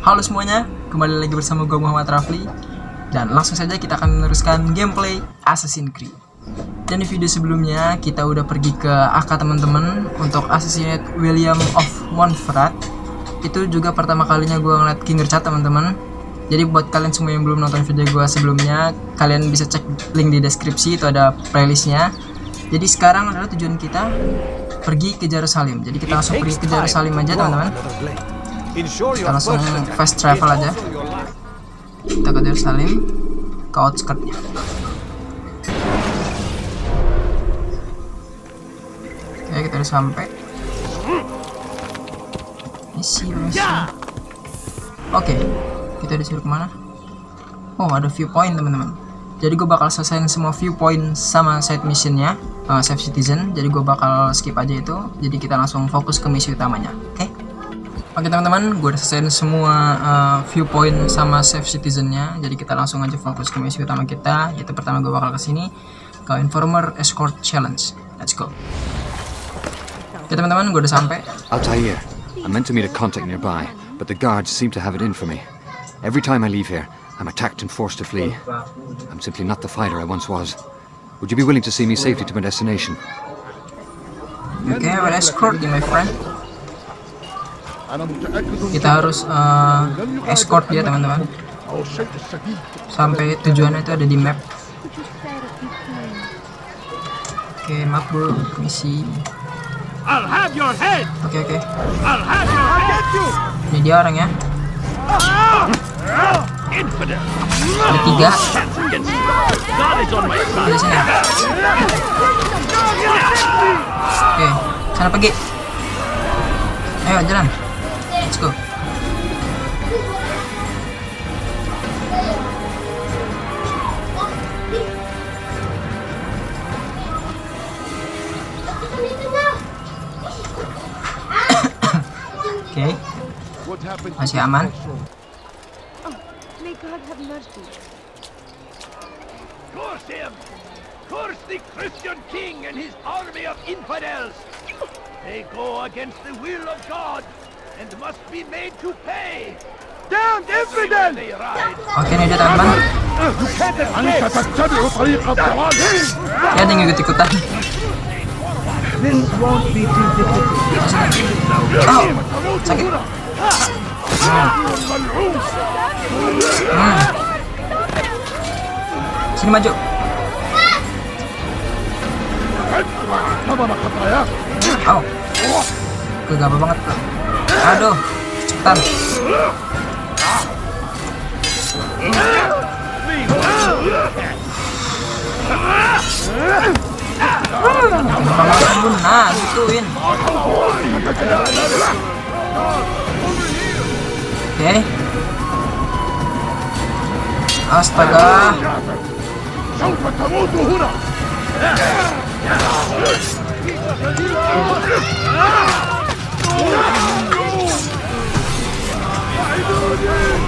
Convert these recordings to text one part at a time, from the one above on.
Halo semuanya, kembali lagi bersama gue Muhammad Rafli. Dan langsung saja kita akan meneruskan gameplay Assassin's Creed. Dan di video sebelumnya kita udah pergi ke AK teman-teman untuk Assassinate William of Montferrat. Itu juga pertama kalinya gue ngeliat King Richard teman-teman. Jadi buat kalian semua yang belum nonton video gue sebelumnya, kalian bisa cek link di deskripsi, itu ada playlistnya. Jadi sekarang adalah tujuan kita pergi ke Yerusalem. Jadi kita langsung pergi ke Yerusalem aja teman-teman. Kita langsung fast travel aja. Kita ke Yerusalem, ke outskirtnya. Oke, kita udah sampai. Misi. Oke, kita disuruh kemana? Oh, ada viewpoint teman-teman. Jadi gue bakal selesaiin semua viewpoint sama side missionnya, save citizen. Jadi gue bakal skip aja itu. Jadi kita langsung fokus ke misi utamanya. Oke teman-teman, gue udah selesaiin semua viewpoint sama save citizennya. Jadi kita langsung aja fokus ke misi utama kita. Yaitu pertama gue bakal kesini ke Informer Escort Challenge. Let's go. Oke teman-teman, gue udah sampai. Altair, I meant to meet a contact nearby, but the guards seem to have it in for me. Every time I leave here, I'm attacked and forced to flee. I'm simply not the fighter I once was. Would you be willing to see me safely to my destination? Okay, I will escort you, my friend. Kita harus escort dia teman-teman sampai tujuannya itu ada di map. Oke, map bro, misi. Oke. Ini dia orangnya. Ada 3. Di sini. Oke, sana pergi. Ayo jalan. Let's go. Oke. Masih aman. May God have mercy. Curse him! Curse the Christian king and his army of infidels! They go against the will of God and must be made to pay! Down infidel! Oke nih dia teman-teman. Ya dia ngikut-ikutan. Oh, sakit. Sini maju. Oh, kegabah banget tuh. Aduh, cepetan. Nah, gituin. Oke. Astaga.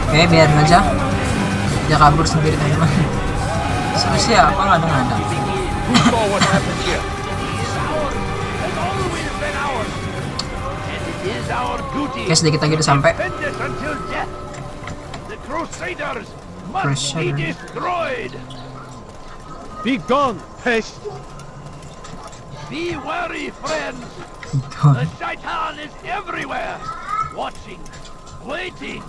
Oke, biarin aja. Dia kabur sendiri teman-teman. Siapa nggak ada. Oke, sedikit lagi udah sampai. Be gone, pest! Be wary, friends! The Shaitan is everywhere! Watching, waiting!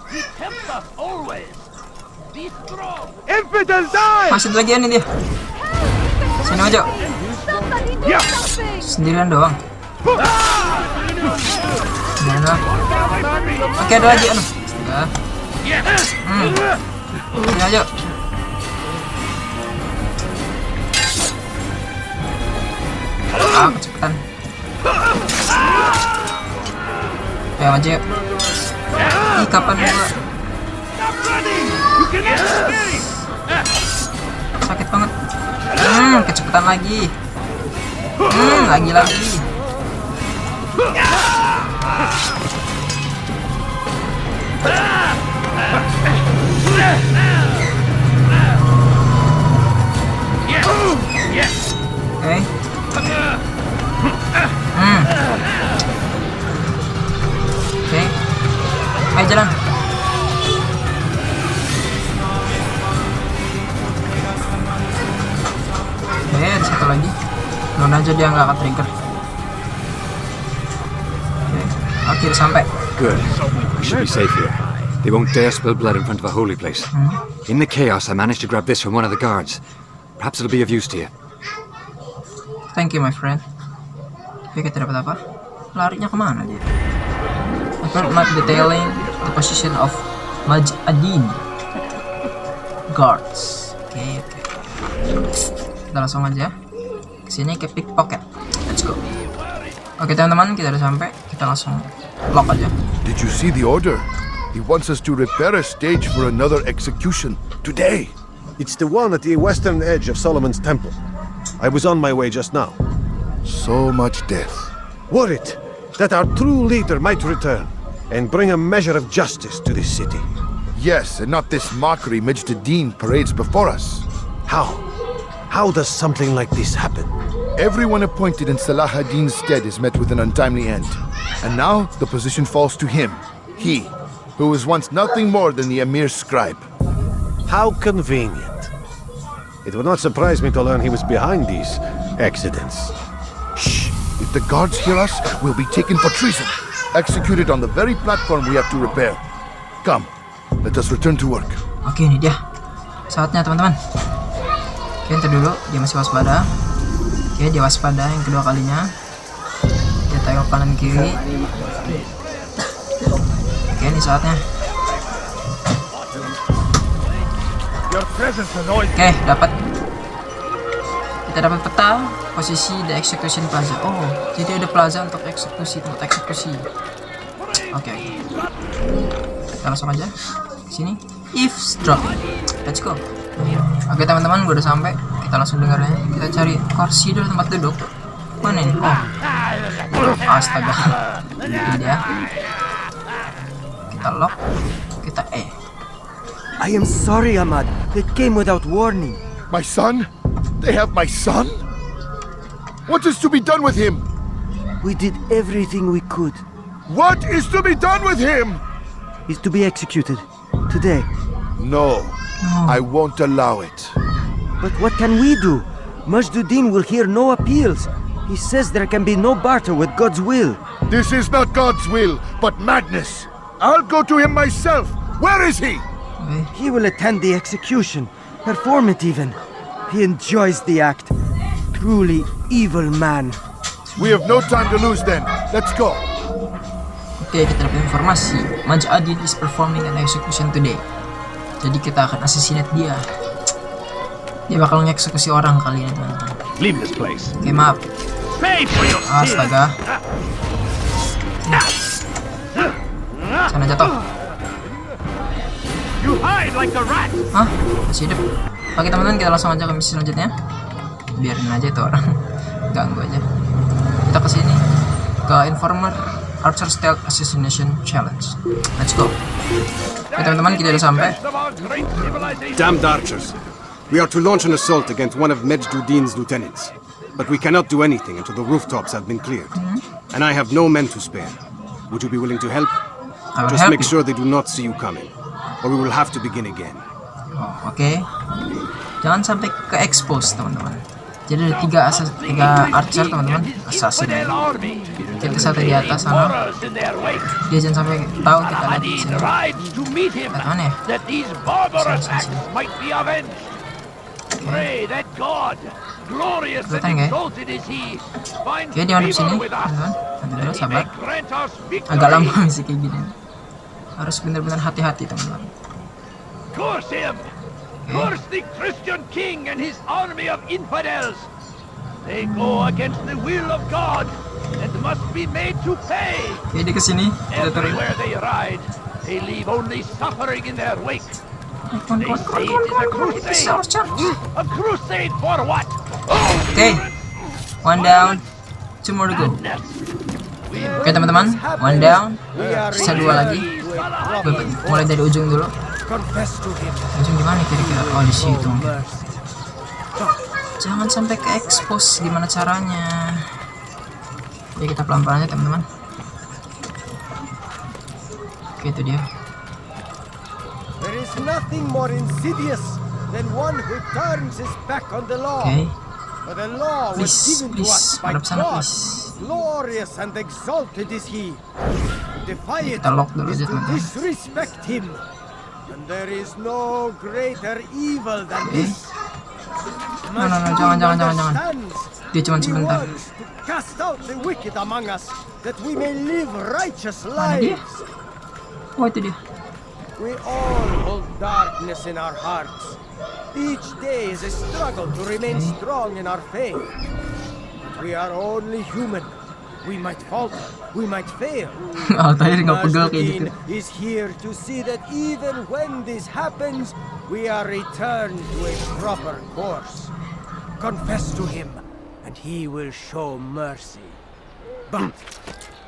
He tempts us always! Be strong! Infidel die! Masih lagi nih dia. Sini aja. Sendirian doang. Mana? Oke, ada lagi anu. Sini aja. Kecepatan. Ayo maju yuk. Ih, kapan gua? Sakit banget. Kecepatan lagi. Lagi. Oke. Oke. Ayo jalan. ada satu lagi. Mudah aja dia nggak akan trigger. Oke, udah sampai. Good. We should be safe here. They won't dare spill blood in front of a holy place. In the chaos, I managed to grab this from one of the guards. Perhaps it'll be of use to you. Thank you, my friend. Oke, kita dapat apa? Larinya kemana dia? Map detailing the position of Madj Addin guards. Oke. Kita langsung aja kesini ke pickpocket. Let's go. Oke teman-teman, kita udah sampai. Kita langsung lock aja. Did you see the order? He wants us to repair a stage for another execution today. It's the one at the western edge of Solomon's temple. I was on my way just now. So much death. Worried that our true leader might return and bring a measure of justice to this city. Yes, and not this mockery Madj Addin parades before us. How? How does something like this happen? Everyone appointed in Salah ad-Din's stead is met with an untimely end. And now the position falls to him. He, who was once nothing more than the Emir's scribe. How convenient. It would not surprise me to learn he was behind these accidents. Shh! If the guards hear us, we'll be taken for treason. Executed on the very platform we have to repair. Come, let us return to work. Oke, ini dia. Saatnya teman-teman. Oke, ntar dulu. Dia masih waspada. Oke, dia waspada yang kedua kalinya. Dia tengok kanan kiri. Oke, ini saatnya. Oke, dapat. Kita dapat peta posisi the execution plaza. Oh, jadi ada plaza untuk eksekusi, tempat eksekusi. Oke. Kita langsung aja ke sini. Eavesdrop. Let's go. Oke teman-teman, gue udah sampai. Kita langsung dengarnya. Kita cari kursi dulu, tempat duduk. Mana ini? Oh, astaga. Ini dia. Kita lock. Kita I am sorry, Ahmad. They came without warning. My son? They have my son? What is to be done with him? We did everything we could. What is to be done with him? He's to be executed today. No, I won't allow it. But what can we do? Madj Addin will hear no appeals. He says there can be no barter with God's will. This is not God's will, but madness. I'll go to him myself. Where is he? He will attend the execution, perform it even. He enjoys the act. Truly evil man. We have no time to lose then. Let's go. Oke, kita dapat informasi. Madj Addin is performing an execution today. Jadi kita akan assassinate dia. Dia bakal ngeksekusi orang kali ini teman-teman. Leave this place. Oke, maaf. Pay for your sins. Astaga. Sana jatuh. You hide like a rat. Hah? Masih hidup. Oke teman-teman, kita langsung aja ke misi selanjutnya. Biarin aja itu orang. Ganggu aja. Kita ke sini ke Informer Archer Stealth Assassination Challenge. Let's go. Oke teman-teman, kita udah sampai. Damned archers. We are to launch an assault against one of Madj Addin's lieutenants. But we cannot do anything until the rooftops have been cleared. And I have no men to spare. Would you be willing to help? I will Just help make you. sure they do not see you coming, or we will have to begin again. Oh, oke. Jangan sampai ke expose teman-teman. Jadi ada tiga archer teman-teman, Assassinate. Kita satu di atas sana. Dia jangan sampai tahu kita lagi di sini. Lihat mana ya? Kelihatan nggak ya? Oke, dia mana di sini teman-teman. Nanti dulu, sabar. Agak lama misi kayak gini. Harus benar-benar hati-hati teman-teman. Curse him! Curse the Christian king and his army of infidels! They go against the will of God and must be made to pay! Oke, dia kesini. Kita turun. Everywhere they ride, they leave only suffering in their wake. Come on. A crusade for what? Oke, one down, two more to go. Oke teman-teman, one down, sisa dua lagi. Mulai dari ujung dulu. Ujung di mana kira-kira? Oh, di situ. Jangan sampai ke expose. Gimana caranya? Jadi kita pelan-pelan aja teman-teman. Oke, itu dia. There is nothing more insidious than one who turns his back on the law. Oke, For the law was Please, given to us by madep sana God. please. Glorious and exalted is he. To defy it Kita lock dulu is aja to teman-teman. disrespect him. And there is no greater evil than this. No, jangan. Dia cuma sebentar. To cast out the wicked among us, that we may live righteous Mana dia? lives. Oh itu dia. We all hold darkness in our hearts. Each day is a struggle to remain strong in our faith. We are only human. We might falter, we might fail. Altair nggak pegel Madj kayak gitu. Addin is here to see that even when this happens, we are returned to a proper course. Confess to him, and he will show mercy. But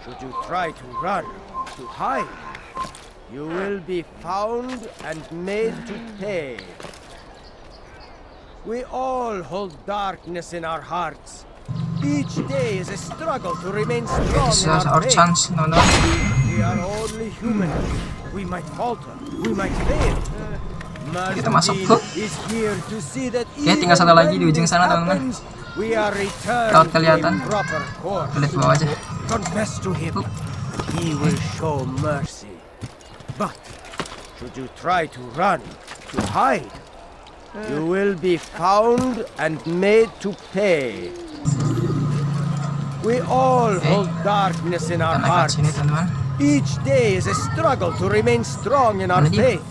should you try to run, to hide, you will be found and made to pay. We all hold darkness in our hearts. Each day is a struggle to remain strong This in is our our faith. chance, teman-teman. We are only human. We might falter. We might fail. Kita masuk. Madj Addin is here to see that Oke, tinggal satu lagi di ujung when sana, this teman-teman. happens, we are returned Takut to kelihatan. a proper course. Lihat bawah aja. Confess to him, and he will show mercy. But should you try to run, to hide, you will be found and made to pay. We all hold darkness in our Kita naik ke hearts. sini, teman-teman. Each day is a struggle to remain strong in our Mana dia? faith.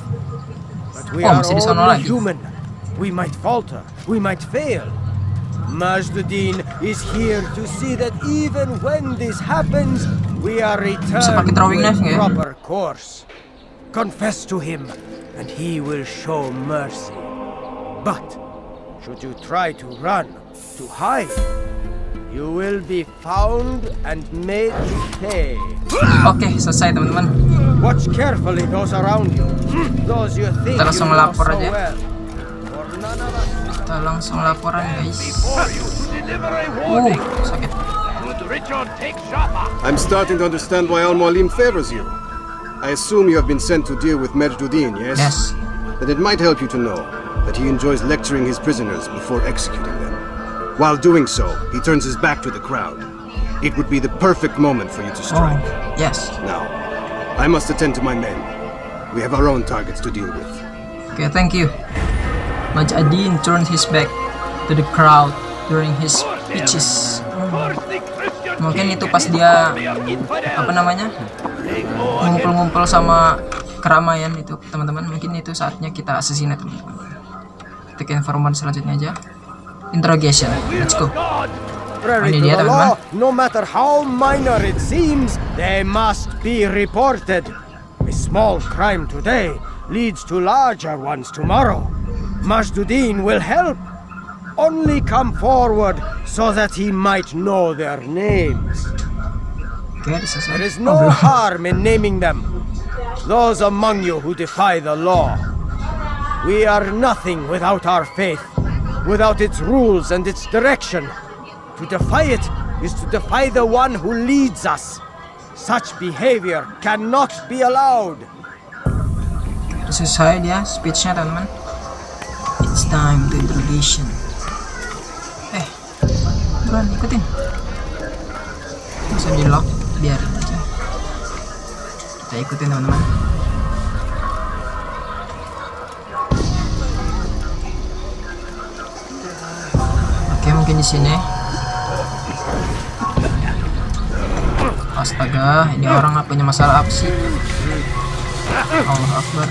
But we Oh, are masih di sana only lagi. human. We might falter. We might fail. Madj Addin is here to see that even when this happens, we are returned pakai to throwing a knife nggak ya? proper course. Confess to him, and he will show mercy. But should you try to run, to hide, you will be found and made to pay. Oke, selesai teman-teman. Watch carefully those around you. Those you think Kita langsung you know lapor so aja. well. For none of us Kita langsung laporan guys. Before you to deliver a warning. Sakit. Should Richard take Jaffa, I'm starting to understand why Al-Mualim favors you. I assume you have been sent to deal with Madj Addin, yes? Yes. Then it might help you to know that he enjoys lecturing his prisoners before executing them. While doing so, he turns his back to the crowd. It would be the perfect moment for you to Oh, strike. yes. Now, I must attend to my men. We have our own targets to deal with. Okay, thank you. Madj Addin turned his back to the crowd during his speeches. curse the Christian Mungkin king itu and pas his dia army of infidels. apa namanya They go against ngumpul-ngumpul sama keramaian itu teman-teman. Mungkin itu saatnya kita assassinate teman-teman. Kita ke informan selanjutnya aja. Interrogation. Let's go. God. contrary Ini to dia, the teman-teman. law, no matter how minor it seems, they must be reported. A small crime today leads to larger ones tomorrow. Madj Addin will help. Only come forward so that he might know their names. Oke, selesai. There is Oh, no belum. harm in naming them. Those among you who defy the law. We are nothing without our faith, without its rules and its direction. To defy it is to defy the one who leads us. Such behavior cannot be allowed. Selesai dia speechnya teman-teman. It's time to interrogation. Buruan ikutin. Bisa di lock, biarin aja. Kita ikutin teman-teman. Oke, mungkin di sini. Astaga, ini orang punya masalah apa sih? Allah Akbar.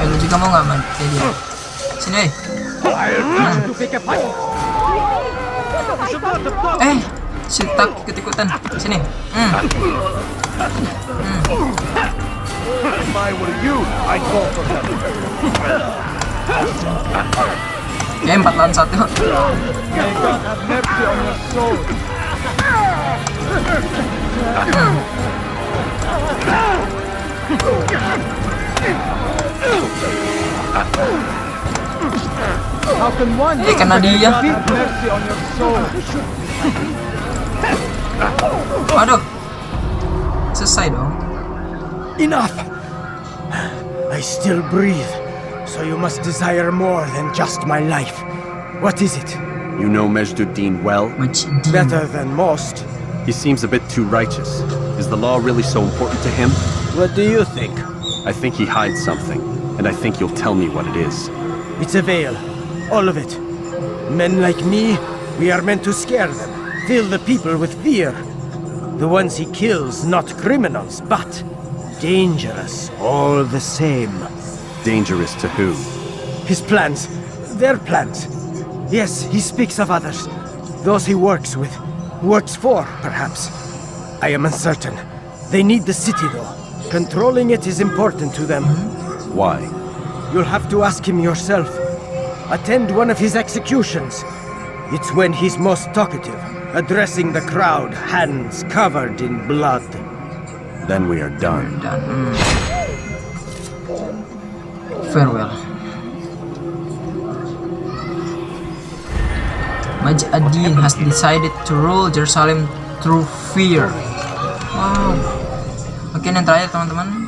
Lu juga mau nggak mati dia? Sini. Si tak ikut-ikutan. Sini. If I were you, I'd go for them. Ya 4 lawan 1. May God have mercy on your soul. How can one Kena dia. have mercy on your soul? Waduh. Selesai dong. Enough! I still breathe. So you must desire more than just my life. What is it? You know Madj Addin well? Madj Addin. Better than most. He seems a bit too righteous. Is the law really so important to him? What do you think? I think he hides something, and I think you'll tell me what it is. It's a veil. All of it. Men like me, we are meant to scare them, fill the people with fear. The ones he kills, not criminals, but dangerous all the same. Dangerous to who? His plans, their plans. Yes, he speaks of others. Those he works with, works for, perhaps. I am uncertain. They need the city, though. Controlling it is important to them. Why? You'll have to ask him yourself. Attend one of his executions. It's when he's most talkative, addressing the crowd, hands covered in blood. Then we are done. Farewell. Madj Addin has decided to rule Jerusalem through fear. Wow. Oke, yang terakhir teman-teman,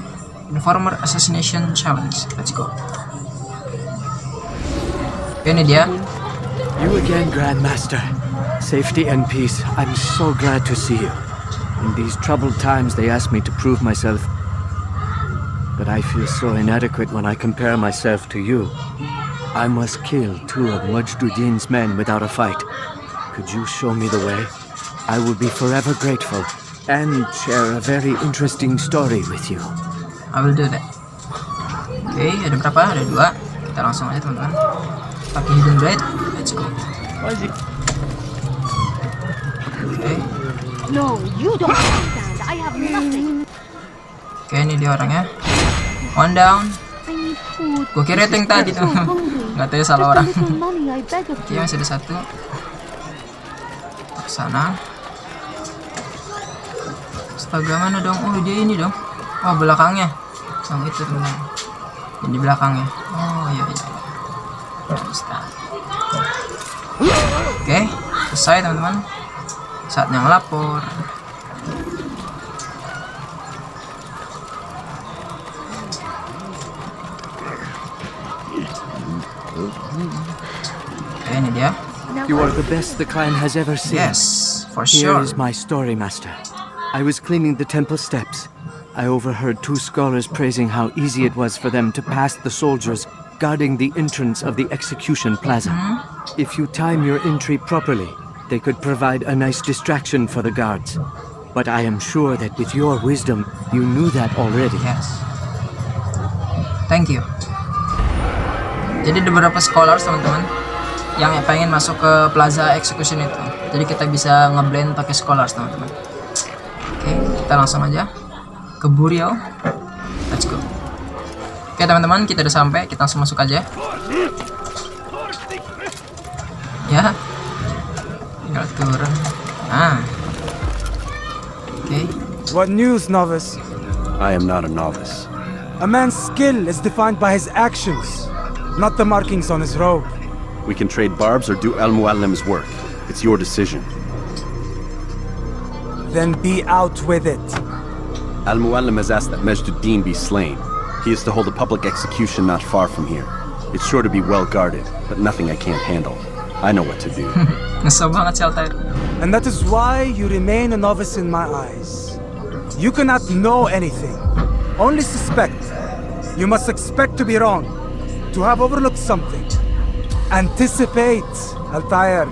Informer Assassination Challenge. Let's go. Oke, ini dia. You again, Grandmaster. Safety and peace. I'm so glad to see you. In these troubled times, they ask me to prove myself. But I feel so inadequate when I compare myself to you. I must kill 2 of Madj Addin's men without a fight. Could you show me the way? I will be forever grateful and share a very interesting story with you. I will do that. Oke, ada berapa? Ada 2. Kita langsung aja teman-teman. Pakai hidden blade. Let's go. Oke. No, you don't understand. I have nothing. Oke, ini dia orangnya. One down. I need food. Gue kira itu yang tadi tuh. Nggak tahu ya, salah orang. Just a little money, I beg of Oke, you. masih ada 1. Ke sana. Astaga, mana dong? Oh, dia ini dong. Oh, belakangnya. Yang itu teman-teman. Yang di belakangnya. Oh, iya iya. Oke, selesai teman-teman. Saatnya ngelapor. Oke, ini dia. You are the best the clan has ever seen. Yes, for Here sure. is my story, Master. I was cleaning the temple steps. I overheard 2 scholars praising how easy it was for them to pass the soldiers guarding the entrance of the execution plaza. If you time your entry properly, they could provide a nice distraction for the guards. But I am sure that with your wisdom, you knew that already. Yes. Thank you. Jadi ada beberapa scholars teman-teman yang pengen masuk ke plaza execution itu. Jadi kita bisa ngeblend pakai scholars teman-teman. Oke, kita langsung aja ke Burial. Let's go. Oke teman-teman, kita udah sampai. Kita langsung masuk aja. Ya. Tinggal turun. Oke. What news, novice? I am not a novice. A man's skill is defined by his actions, not the markings on his robe. We can trade barbs or do Al-Muallim's work. It's your decision. Then be out with it. Al-Muallim has asked that Madj Addin be slain. He is to hold a public execution not far from here. It's sure to be well guarded, but nothing I can't handle. I know what to do. Ngesel banget si Altair. And that is why you remain a novice in my eyes. You cannot know anything, only suspect. You must expect to be wrong, to have overlooked something. Anticipate, Altair.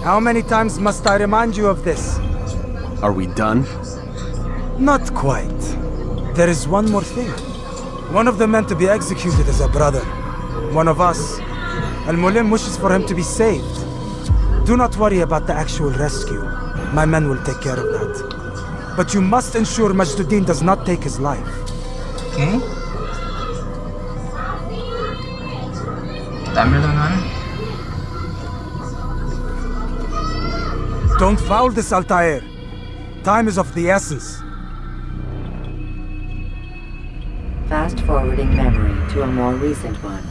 How many times must I remind you of this? Are we done? Not quite. There is one more thing. One of the men to be executed is a brother. One of us. Al-Mulim wishes for him to be saved. Do not worry about the actual rescue. My men will take care of that. But you must ensure Madj Addin does not take his life. Oke. Kita ambil teman-teman. Don't foul this, Altair. Time is of the essence. Fast forwarding memory to a more recent one.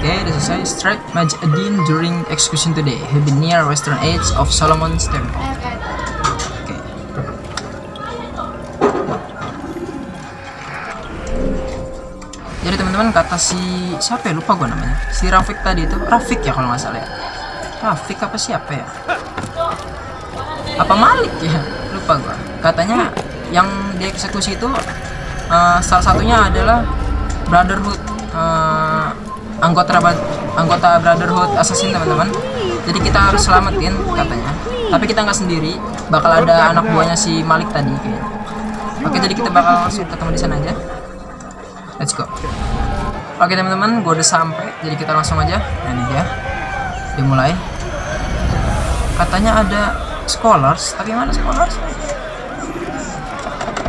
Oke, udah selesai. Strike Madj Addin during execution today. He'll be near western edge of Solomon's Temple. Oke. teman-teman, kata si siapa ya, lupa gue namanya, si Rafiq tadi itu, Rafiq ya kalau nggak salah ya, Rafiq apa siapa ya, apa Malik ya, lupa gue. Katanya yang dieksekusi itu salah satunya adalah Brotherhood, anggota Brotherhood Assassin teman-teman. Jadi kita harus selamatin katanya, tapi kita nggak sendiri, bakal ada anak buahnya si Malik tadi kayaknya. Oke, jadi kita bakal langsung ketemu di sana aja. Let's go. Oke teman-teman, gue udah sampai, jadi kita langsung aja. Nah, ini dia, dimulai. Katanya ada scholars, tapi mana scholars?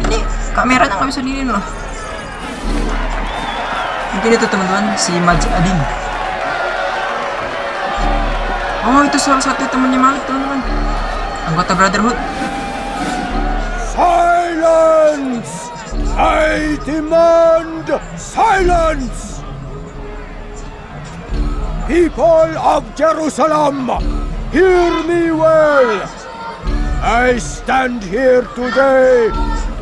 Ini kameranya nggak bisa diriin loh. Mungkin itu teman-teman, si Madj Addin. Oh, itu salah satu temennya Malik teman-teman, anggota Brotherhood. Silence! I demand silence! People of Jerusalem, hear me well. I stand here today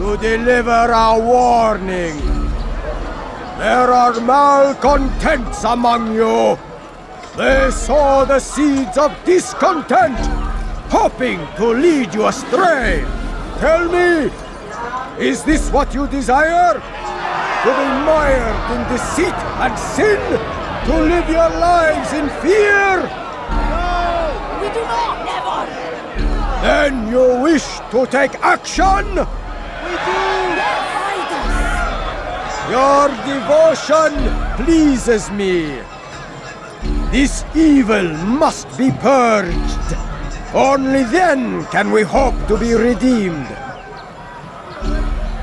to deliver a warning. There are malcontents among you. They sow the seeds of discontent, hoping to lead you astray. Tell me, is this what you desire? To be mired in deceit and sin? To live your lives in fear? No, we do not, never. Then you wish to take action? We do. Fight us. Your devotion pleases me. This evil must be purged. Only then can we hope to be redeemed.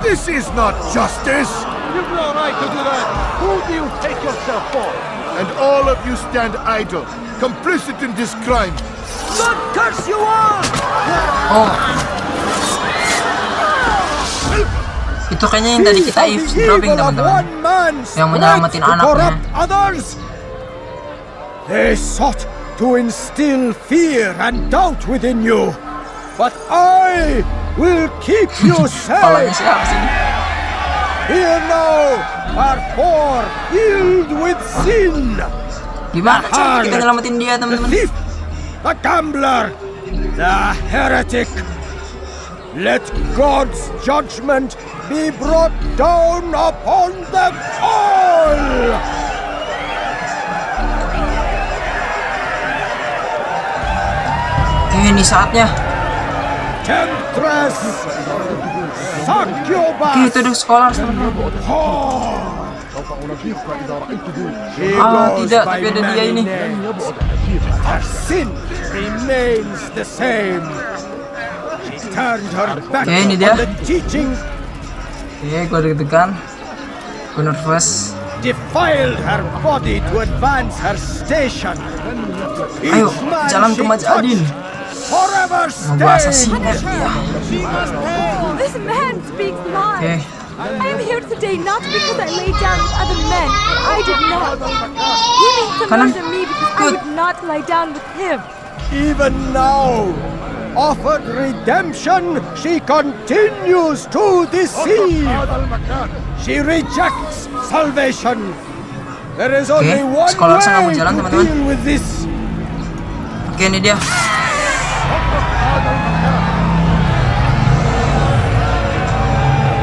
This is not justice! You've no right to do that! Who do you take yourself for? And all of you stand idle, complicit in this crime. God curse you all! Oh, itu kayaknya yang tadi kita eavesdropping teman-teman, yang menyelamatin anaknya. They sought to instill fear and doubt within you, but I will keep you safe. Here now are four filled with sin. Gimana cara kita nyelamatin dia teman-teman? The thief, the gambler, the heretic. Let God's judgment be brought down upon them all. Ini saatnya. Temptress, succubus. Itu udah sekolah teman-teman. Tidak, tapi ada dia ini. Her sin remains the same. She turned her back ini dia. on the teaching. Gue deg-degan. Gue nervous. Defiled her body to advance her station. Ayo, jalan ke Madj Addin. Forever Membuat Assassinate dia. This man speaks lies. I am here today not because I lay down with other men. I did not. He means to murder me because I would not lie down with him. Even now, offered redemption, she continues to deceive. She rejects salvation. There is only one way to deal with this. Oke, ini dia.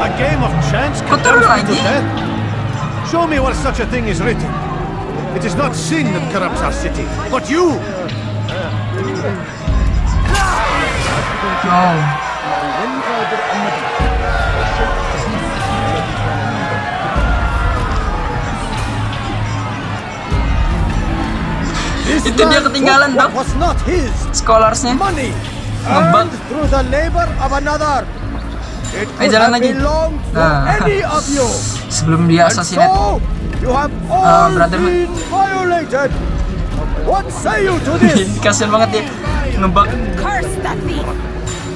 A game of chance can douse me to death. Show me where such a thing is written. It is not sin that corrupts our city, but you. Oh. Itu dia ketinggalan dong. Scholarsnya ngebug. Ayo jalan lagi. Nah, sebelum dia assassinate Brotherhood. Kasian banget dia ngebug.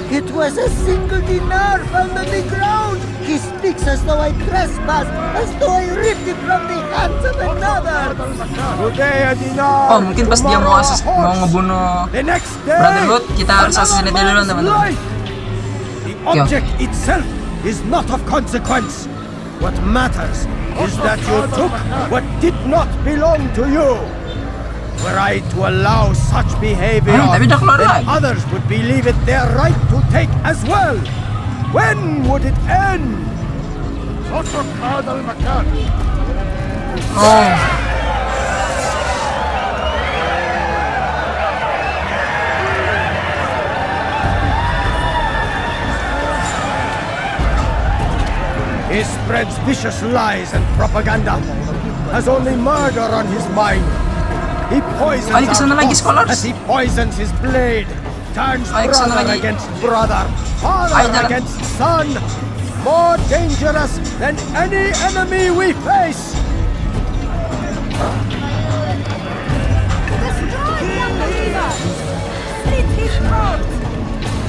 It was a single dinar found on the ground. He speaks as though I trespassed, as though I ripped it from the hands of another. Oh, mungkin pas dia mau ngebunuh Brotherhood, kita harus assassinate dia dulu, teman-teman. The object itself is not of consequence. What matters is that you took what did not belong to you. Were I to allow such behavior, then others would believe it their right to take as well. When would it end? He spreads vicious lies and propaganda, has only murder on his mind. He poisons our as he poisons his blade, turns brother against brother, father against son, more dangerous than any enemy we face.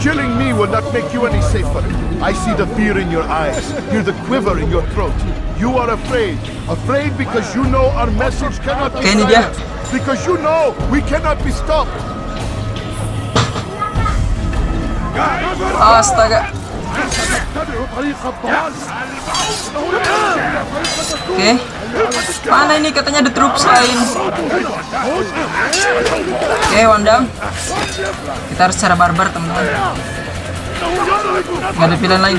Killing me will not make you any safer. I see the fear in your eyes, hear the quiver in your throat. You are afraid. Afraid because you know our message cannot be silenced. Because you know we cannot be stopped. Astaga. Oke. Mana ini katanya ada troops lain. Oke, Wandam. Kita harus cara barbar, teman-teman. Gak ada pilihan lain.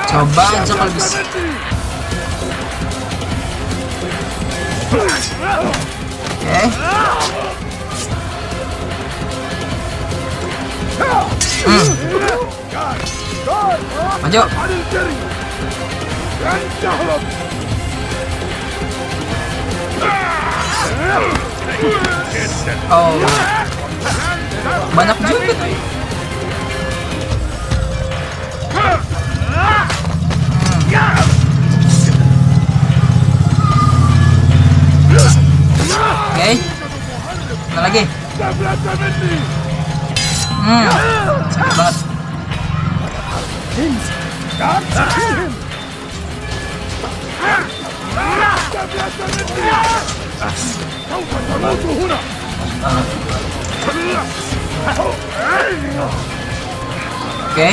Coba aja kalau bisa. Oke. Maju. Oh, banyak juga tuh. Oke, mana lagi? Sakit banget. Oke.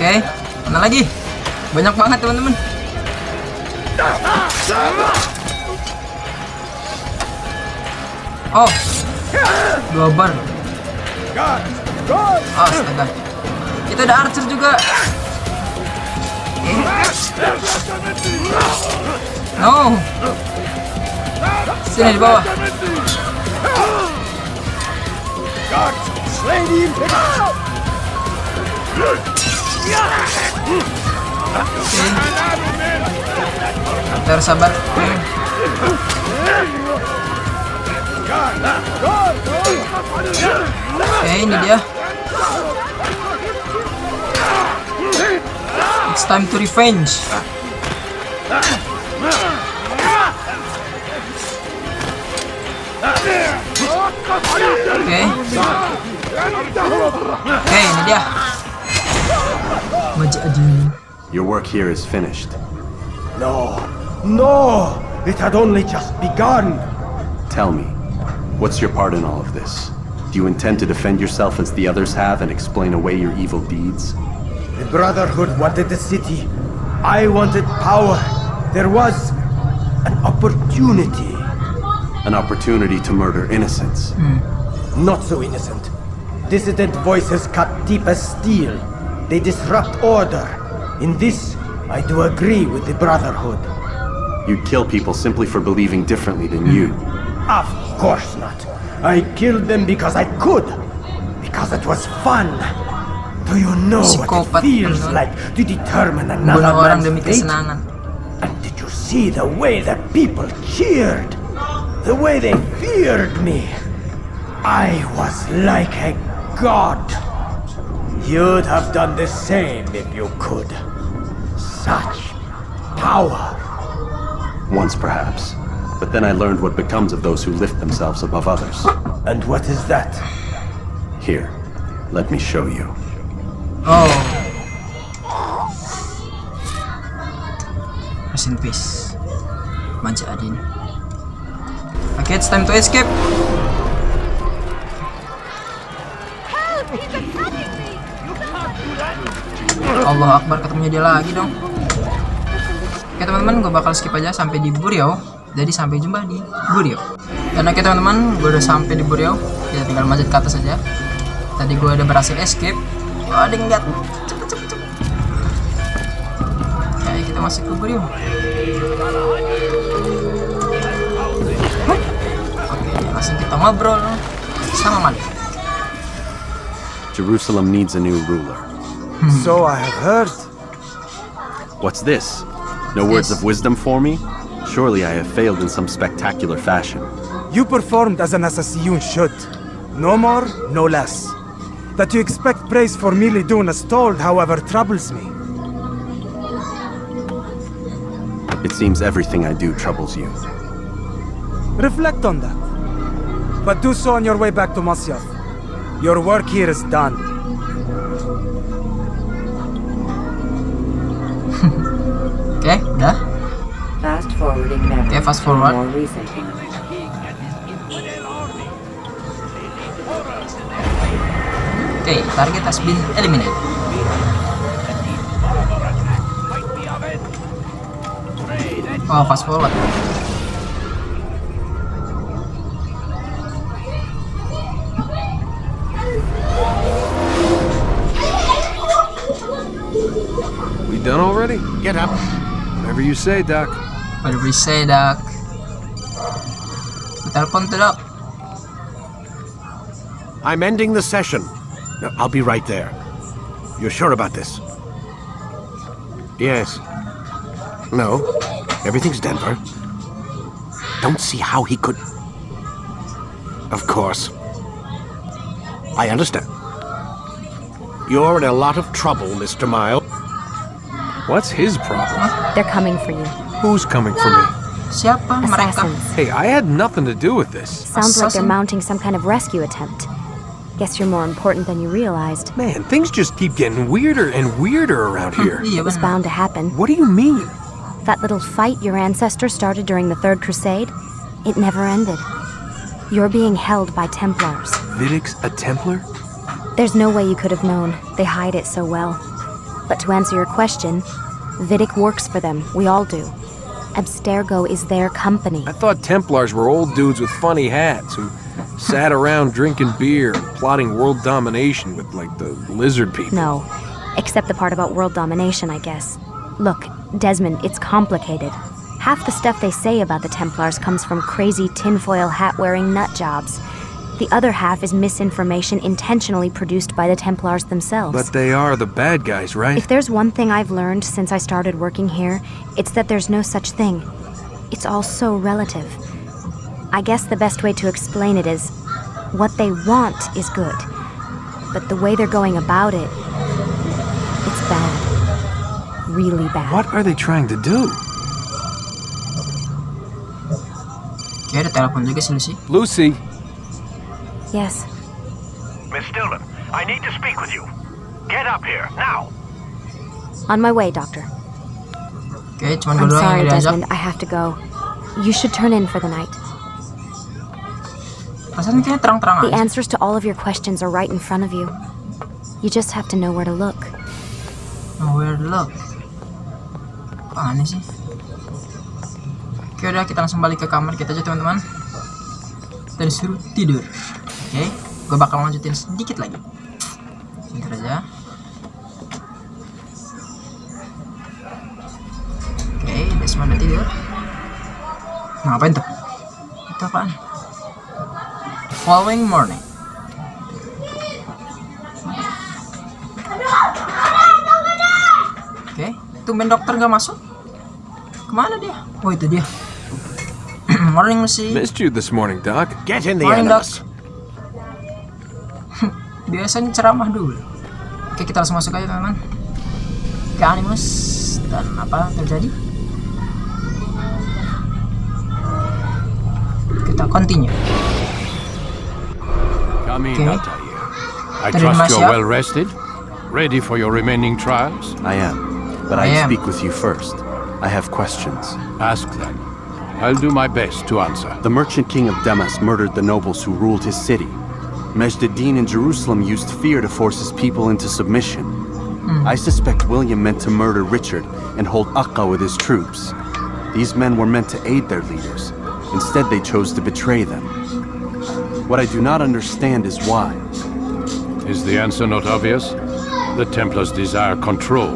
Oke, mana lagi? Banyak banget, teman-teman. Oh, 2 bar. Astaga. Kita ada archer juga. No. Sini di bawah. Kita harus sabar. Oke, ini dia. It's time to revenge. Oke. Oke, ini dia. Madj Addin. Your work here is finished. No, no, it had only just begun. Tell me, what's your part in all of this? Do you intend to defend yourself as the others have and explain away your evil deeds? The Brotherhood wanted the city. I wanted power. There was an opportunity. An opportunity to murder innocents. Not so innocent. Dissident voices cut deep as steel. They disrupt order. In this, I do agree with the Brotherhood. You'd kill people simply for believing differently than you. Of course not. I killed them because I could. Because it was fun. Do you know what it feels like to determine another man's demi fate? kesenangan. And did you see the way the people cheered? The way they feared me? I was like a god. You'd have done the same if you could. Such Power. Once, perhaps. But then I learned what becomes of those who lift themselves above others. And what is that? Here, let me show you. Oh. Rest in peace, Madj Addin. Okay, it's time to escape. Help! He's attacking me! Allah Akbar, ketemunya dia lagi dong. Oke teman-teman, gue bakal skip aja sampai di Buriau. Jadi sampai jumpa di Buriau. Dan oke teman-teman, gue udah sampai di Buriau. Kita tinggal manjat ke atas saja. Tadi gue udah berhasil escape. Oh, ada yang lihat. Cepet. Oke, kita masuk ke Buriau. Oke, langsung kita ngobrol sama Malik. Jerusalem needs a new ruler. So I have heard. What's this? No words of wisdom for me? Surely I have failed in some spectacular fashion. You performed as an assassin should. No more, no less. That you expect praise for merely doing as told, however, troubles me. It seems everything I do troubles you. Reflect on that. But do so on your way back to Masyaf. Your work here is done. Oke, udah. Fast forwarding memory. Okay, fast forward. More recent. Okay, target has been eliminated. Oh, fast forward. We done already? Get up. Whatever you say, Doc. Whatever you say, Doc. Telepon tuh, Doc. I'm ending the session. No, I'll be right there. You're sure about this? Yes. No. Everything's Denver. Don't see how he could... Of course. I understand. You're in a lot of trouble, Mr. Miles. What's his problem? They're coming for you. Who's coming for me? Siapa mereka? Assassins. Hey, I had nothing to do with this. Sounds like they're mounting some kind of rescue attempt. Guess you're more important than you realized. Man, things just keep getting weirder and weirder around here. It was bound to happen. What do you mean? That little fight your ancestors started during the Third Crusade, it never ended. You're being held by Templars. Vidic's a Templar? There's no way you could have known. They hide it so well. But to answer your question, Vidic works for them. We all do. Abstergo is their company. I thought Templars were old dudes with funny hats who sat around drinking beer and plotting world domination with, like, the lizard people. No, except the part about world domination, I guess. Look, Desmond, it's complicated. Half the stuff they say about the Templars comes from crazy tinfoil hat-wearing nut jobs. The other half is misinformation intentionally produced by the Templars themselves. But they are the bad guys, right? If there's one thing I've learned since I started working here, it's that there's no such thing. It's all so relative. I guess the best way to explain it is, what they want is good. But the way they're going about it, it's bad. Really bad. What are they trying to do? Ya, ada telepon juga sih, Lucy. Lucy. Yes. Miss Stillman, I need to speak with you. Get up here, now. On my way, Doctor. Oke, cuma I'm dua orang sorry, yang diajak. Desmond. I have to go. You should turn in for the night. Rasanya kayaknya terang-terang The aja. answers to all of your questions are right in front of you. You just have to know where to look. Oh, where to look? Kok aneh sih? Oke, udah kita langsung balik ke kamar kita aja, teman-teman. Kita disuruh tidur. Oke, gue bakal lanjutin sedikit lagi. Sebentar aja. Oke, Desmond udah tidur. Nah, ngapain tuh? Itu apaan? Following morning. Oke, tumben dokter nggak masuk. Kemana dia? Oh, itu dia. Morning, Lucy. Missed you this morning, Doc. Get in the Morning, Doc. animus. Biasanya ceramah dulu. Oke, kita langsung masuk aja, teman-teman. Ke Animus. Dan apa yang terjadi? continue. Come in, Okay. Altair. I Terima trust you're kasih. well rested, ready for your remaining trials. I am, but I I am. speak with you first. I have questions. Ask them. I'll do my best to answer. The merchant king of Damas murdered the nobles who ruled his city. Madj Addin in Jerusalem used fear to force his people into submission. I suspect William meant to murder Richard and hold Akka with his troops. These men were meant to aid their leaders. Instead, they chose to betray them. What I do not understand is why. Is the answer not obvious? The Templars desire control.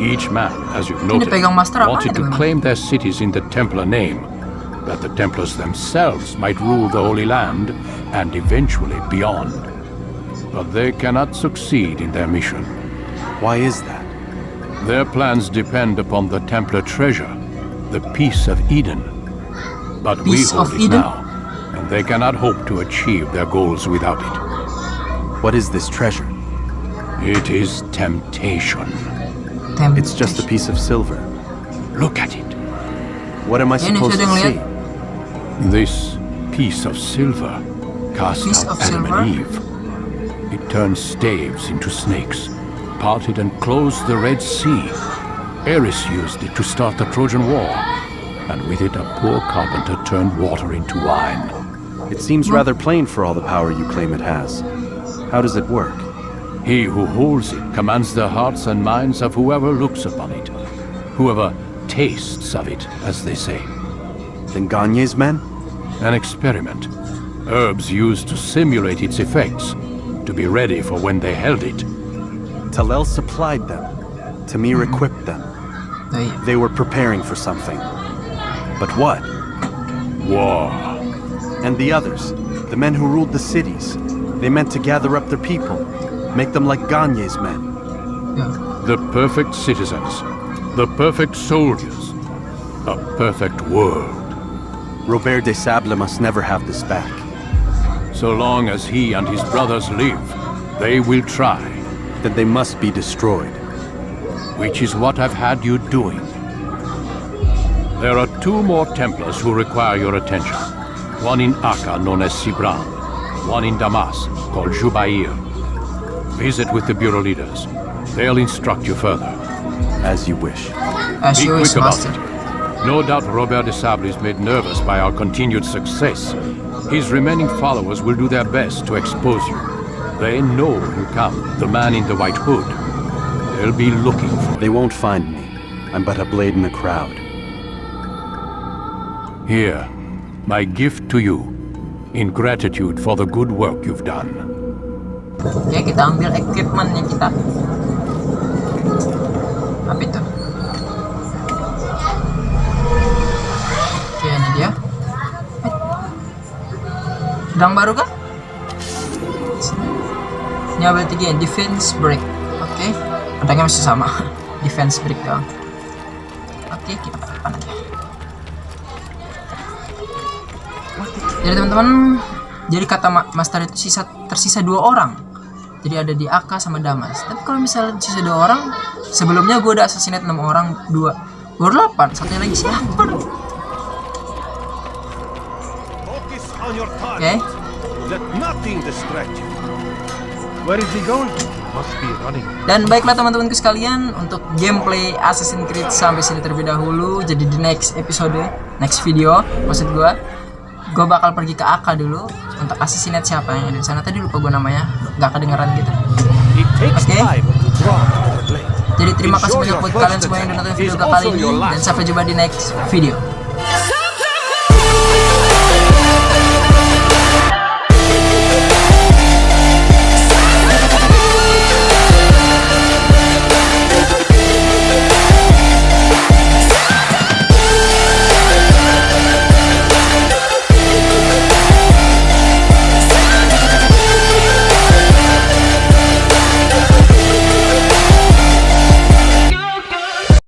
Each man, as you've noted, pegang master apa wanted itu to memang? claim their cities in the Templar name, that the Templars themselves might rule the Holy Land and eventually beyond. But they cannot succeed in their mission. Why is that? Their plans depend upon the Templar treasure, the Peace of Eden. But we Peace hold of it Eden? now, and they cannot hope to achieve their goals without it. What is this treasure? It is temptation. It's just a piece of silver. Look at it. What am I Ini supposed sudah to ngeliat. see? This piece of silver cast Piece out of Adam silver? and Eve. It turned staves into snakes, parted and closed the Red Sea. Ares used it to start the Trojan War, and with it a poor carpenter turned water into wine. It seems rather plain for all the power you claim it has. How does it work? He who holds it commands the hearts and minds of whoever looks upon it, whoever tastes of it, as they say. Then Gagne's men? An experiment. Herbs used to simulate its effects, to be ready for when they held it. Talel supplied them. Tamir equipped them. They were preparing for something. But what? War. And the others, the men who ruled the cities, they meant to gather up their people, make them like Gagne's men. The perfect citizens, the perfect soldiers, a perfect world. Robert de Sable must never have this back. So long as he and his brothers live, they will try. Then they must be destroyed. Which is what I've had you doing. There are 2 more Templars who require your attention. One in Akka, known as Sibran. One in Damas, called Jubair. Visit with the bureau leaders. They'll instruct you further. As you wish. As Be you wish, quick about master. it. No doubt Robert de Sable is made nervous by our continued success. His remaining followers will do their best to expose you. They know you come, the man in the white hood. They'll be looking for you. They won't find me. I'm but a blade in the crowd. Here, my gift to you, in gratitude for the good work you've done. Oke, kita ambil equipmentnya kita. Apa itu? Oke, ini dia. Pedang baru kan? Ini ambil 3, defense break. Oke, pedangnya masih sama. Defense break doang. Oke, kita pakai depan aja. Jadi teman-teman, jadi kata master itu tersisa 2 orang. Jadi ada di Akka sama Damas. Tapi kalau misalnya sisa 2 orang, sebelumnya gue udah assassinate 6 orang, 2 baru 8, satunya lagi siapa? Oke. Let nothing distract you. Where is he going? Must be running. Dan baiklah teman-temanku sekalian, untuk gameplay Assassin's Creed sampai sini terlebih dahulu. Jadi di next episode, next video, maksud gue bakal pergi ke Akka dulu untuk Assassinate siapa yang ada di sana. Tadi lupa gue namanya, nggak kedengeran gitu. Oke. Jadi terima kasih banyak buat kalian semua yang udah nonton video kali ini, dan sampai jumpa di next video.